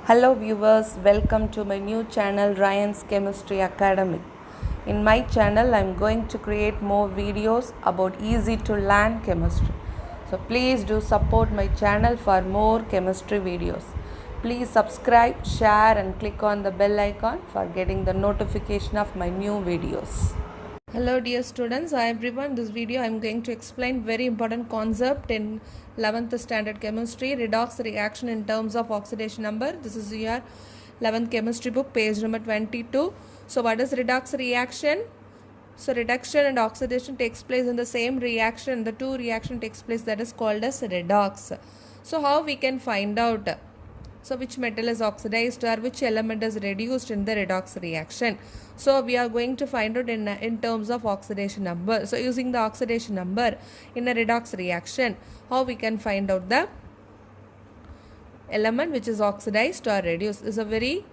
Hello viewers, welcome to my new channel Ryan's Chemistry Academy. In my channel I am going to create more videos about easy to learn chemistry. So please do support my channel for more chemistry videos. Please subscribe, share and click on the bell icon for getting the notification of my new videos. Hello dear students, hi everyone. This video I am going to explain very important concept in 11th standard chemistry, redox reaction in terms of oxidation number. This is your 11th chemistry book, page number 22. So what is redox reaction? So reduction and oxidation takes place in the same reaction. The two reaction takes place, that is called as redox. So how we can find out? So which metal is oxidized or which element is reduced in the redox reaction? So we are going to find out in terms of oxidation number. So using the oxidation number in a redox reaction, how we can find out the element which is oxidized or reduced is a very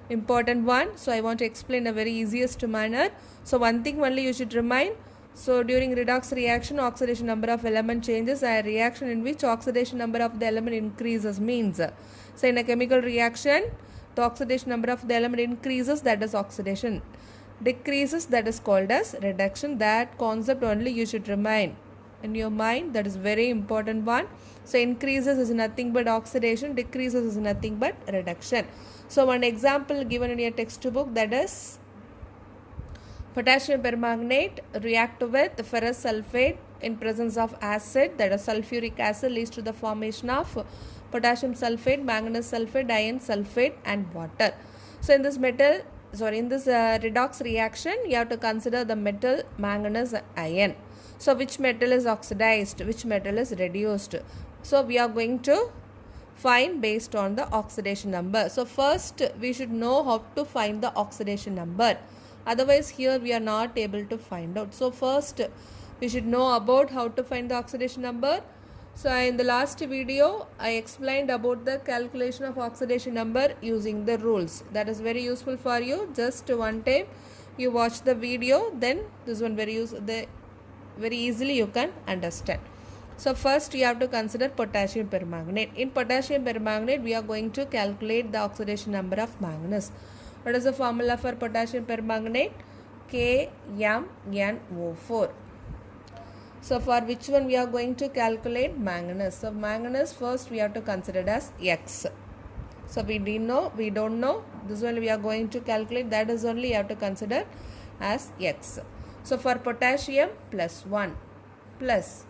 important one. So I want to explain a very easiest manner. So one thing only you should remind. So during redox reaction, oxidation number of element changes. A reaction in which oxidation number of the element increases means, so in a chemical reaction, the oxidation number of the element increases, that is oxidation. Decreases, that is called as reduction. That concept only you should remain in your mind. That is very important one. So increases is nothing but oxidation, decreases is nothing but reduction. So one example given in your textbook, that is potassium permanganate react with ferrous sulfate in presence of acid, that is sulfuric acid, leads to the formation of potassium sulfate, manganese sulfate, iron sulfate and water. So in this redox reaction, you have to consider the metal manganese iron. So which metal is oxidized, which metal is reduced? So we are going to find based on the oxidation number. So first we should know how to find the oxidation number. Otherwise here we are not able to find out. So first we should know about how to find the oxidation number. So in the last video I explained about the calculation of oxidation number using the rules. That is very useful for you. Just one time you watch the video, then this one very easily you can understand. So first you have to consider potassium permanganate. In potassium permanganate we are going to calculate the oxidation number of manganese. What is the formula for potassium permanganate? KMnO4. So for which one we are going to calculate? Manganese. So manganese first we have to consider as X. So we don't know. This one we are going to calculate. That is only you have to consider as X. So for potassium +1 plus.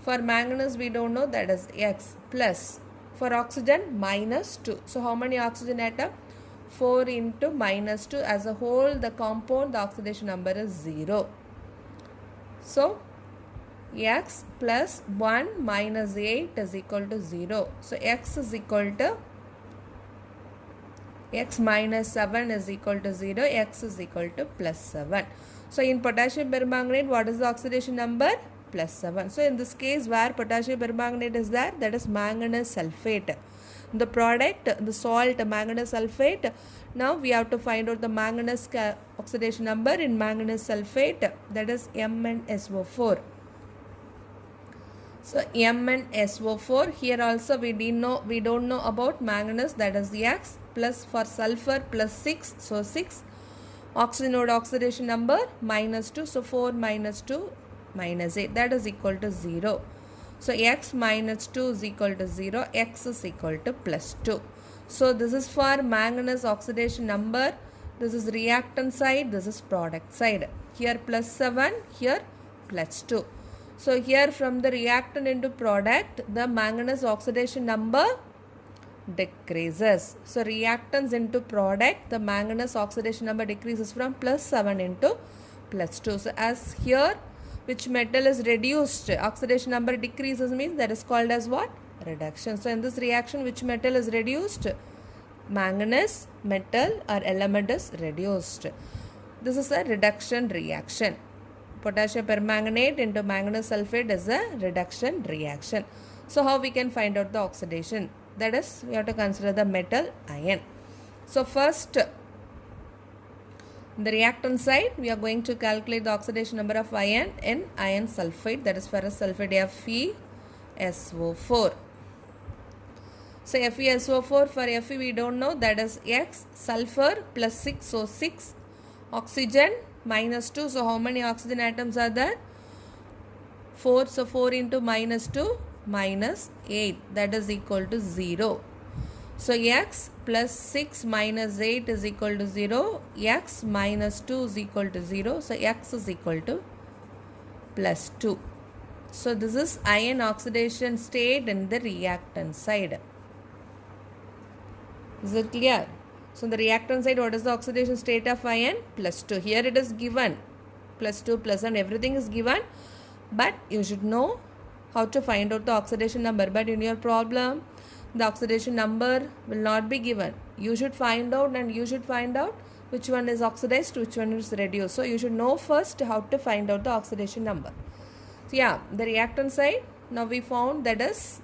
For manganese we don't know, that is X plus. For oxygen -2. So how many oxygen atom? 4 into -2. As a whole the compound, the oxidation number is 0. So X plus 1 minus 8 is equal to 0. So X is equal to X minus 7 is equal to 0. X is equal to +7. So in potassium permanganate, what is the oxidation number? +7. So in this case where potassium permanganate is there, that is manganese sulfate. The product, the salt manganese sulfate. Now we have to find out the manganese oxidation number in manganese sulfate, that is MnSO4. So MnSO4, here also we don't know about manganese, that is the X, plus for sulfur +6, so 6. Oxygen node oxidation number -2, so 4 minus 2 minus 8, that is equal to 0. So X minus 2 is equal to 0, X is equal to +2. So this is for manganese oxidation number. This is reactant side, this is product side. Here +7, here +2. So here from the reactant into product, the manganese oxidation number decreases. So reactants into product, the manganese oxidation number decreases from +7 into +2. So as here, which metal is reduced, oxidation number decreases means that is called as what? Reduction. So in this reaction, which metal is reduced? Manganese metal or element is reduced. This is a reduction reaction. Potassium permanganate into manganese sulfate is a reduction reaction. So how we can find out the oxidation? That is, we have to consider the metal ion. So first, in the reactant side, we are going to calculate the oxidation number of ion in iron sulfate, that is ferrous sulfate FeSO4. So FeSO4, for Fe we don't know, that is X, sulfur plus 6, so 6, oxygen minus 2, so how many oxygen atoms are there? 4, so 4 into minus 2, minus 8, that is equal to 0. So X plus 6 minus 8 is equal to 0, X minus 2 is equal to 0, so X is equal to plus 2. So this is ion oxidation state in the reactant side. Is it clear? So the reactant side, what is the oxidation state of ion? Plus 2. Here it is given. Plus 2, plus 1, everything is given. But you should know how to find out the oxidation number. But in your problem, the oxidation number will not be given. You should find out, and you should find out which one is oxidized, which one is reduced. So you should know first how to find out the oxidation number. So yeah, the reactant side, now we found that is,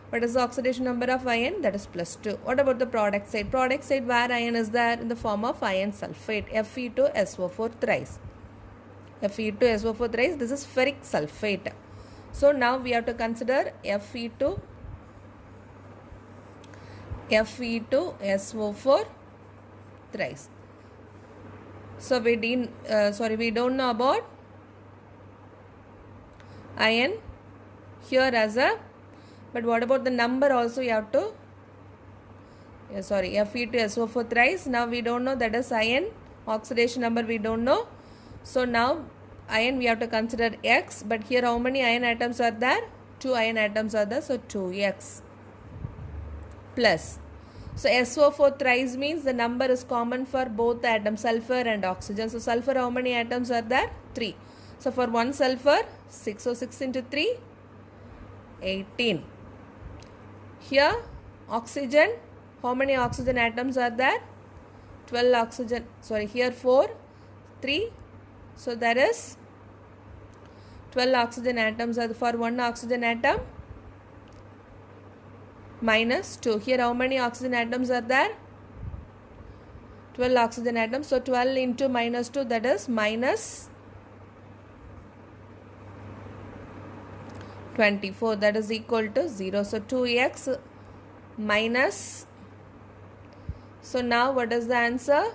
what is the oxidation number of ion? That is plus 2. What about the product side? Product side, where ion is there? In the form of iron sulfate, Fe2SO4 thrice. Fe2SO4 thrice, this is ferric sulfate. So now we have to consider Fe2SO4 thrice. So we don't know about ion here as a, but what about the number also you have to, Fe2SO4 thrice. Now we don't know, that is ion oxidation number we don't know. So now ion we have to consider X, but here how many ion atoms are there? 2 ion atoms are there, so 2X plus. So SO4 thrice means the number is common for both the atoms, sulfur and oxygen. So sulfur, how many atoms are there? 3. So for one sulfur, 6. So 6 into 3, 18. Here oxygen, how many oxygen atoms are there? 12 oxygen, here 4, 3. So there is 12 oxygen atoms are for one oxygen atom, minus 2. Here how many oxygen atoms are there? 12 oxygen atoms. So 12 into minus 2, that is minus 24, that is equal to 0. So 2X minus, so now what is the answer?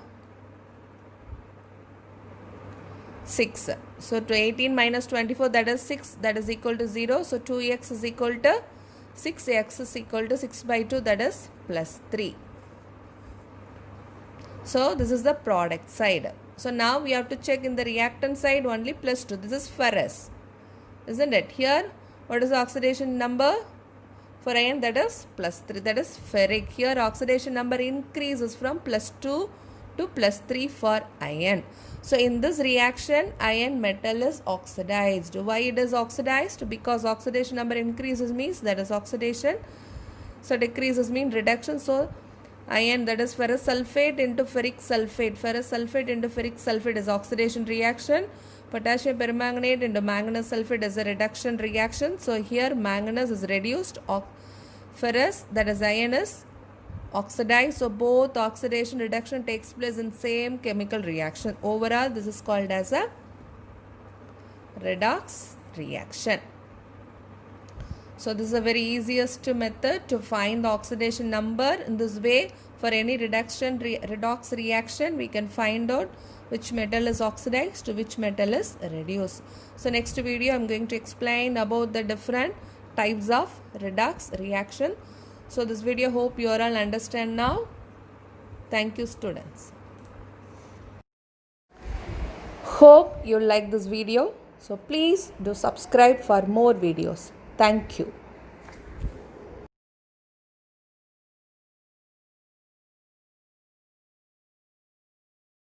6. So to 18 minus 24, that is 6, that is equal to 0. So 2X is equal to 6X is equal to 6 by 2, that is plus 3. So this is the product side. So now we have to check in the reactant side only plus 2. This is ferrous, isn't it? Here what is the oxidation number for iron? That is plus 3, that is ferric. Here oxidation number increases from plus 2 to plus 3 for iron. So in this reaction, iron metal is oxidized. Why it is oxidized? Because oxidation number increases means that is oxidation. So decreases mean reduction. So iron, that is ferrous sulfate into ferric sulfate. Ferrous sulfate into ferric sulfate is oxidation reaction. Potassium permanganate into manganese sulfate is a reduction reaction. So here manganese is reduced. Ferrous, that is iron, is oxidized. So both oxidation reduction takes place in same chemical reaction. Overall this is called as a redox reaction. So this is a very easiest method to find the oxidation number. In this way, for any redox reaction, we can find out which metal is oxidized, which metal is reduced. So next video I am going to explain about the different types of redox reaction. So this video, hope you all understand now. Thank you, students. Hope you like this video. So please do subscribe for more videos. Thank you.